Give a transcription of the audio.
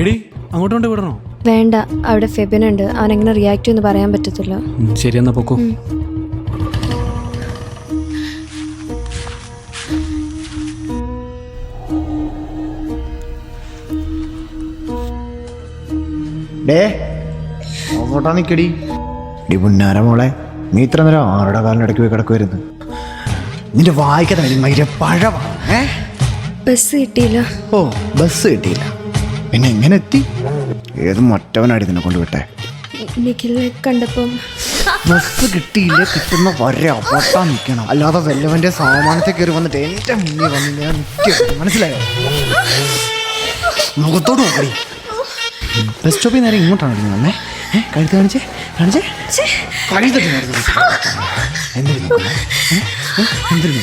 എടി അങ്ങോട്ടോണ്ട് വിടണോ? വേണ്ട, അവിടെ ഫെബിനുണ്ട്. അവൻ എങ്ങനെ റിയാക്ട് ചെയ്യുമെന്ന് പറയാൻ പറ്റത്തില്ല. ശരി, എന്നാ പൊക്കോ. ഡേ ഓട്ടാ നിക്കടി. ഡി പുന്നാര മോളെ, നീ ഇത്ര നേരം ആരുടെ കാലിൻ്റെ ഇടയ്ക്ക് പോയി കിടക്കുമായിരുന്നു. നിന്റെ വായിക്കാത്ത പഴവാ. ബസ് കിട്ടിയില്ല. ഓ, ബസ് കിട്ടിയില്ല. പിന്നെ എങ്ങനെ എത്തി? ഏത് മറ്റവനാടി നിന്നെ കൊണ്ടുവിട്ടെ? നിഖിലിനെ കണ്ടപ്പം ബസ് കിട്ടിയില്ല, കിട്ടുന്ന വരെ അപ്പോട്ടാ നിൽക്കണം. അല്ലാതെ വല്ലവന്റെ സാമാനത്തെ കയറി വന്നിട്ട് എൻ്റെ മുന്നിൽ വന്ന് ഞാൻ നിൽക്കും. മനസ്സിലായോ? മുഖത്തോട് നോക്കടി. ബസ് സ്റ്റോപ്പിൽ നേരെ ഇങ്ങോട്ടാണ് വന്നേ. കഴുത്ത് കാണിച്ചേ, കാണിച്ചേ, കഴുത്തിട്ട് എന്തിനു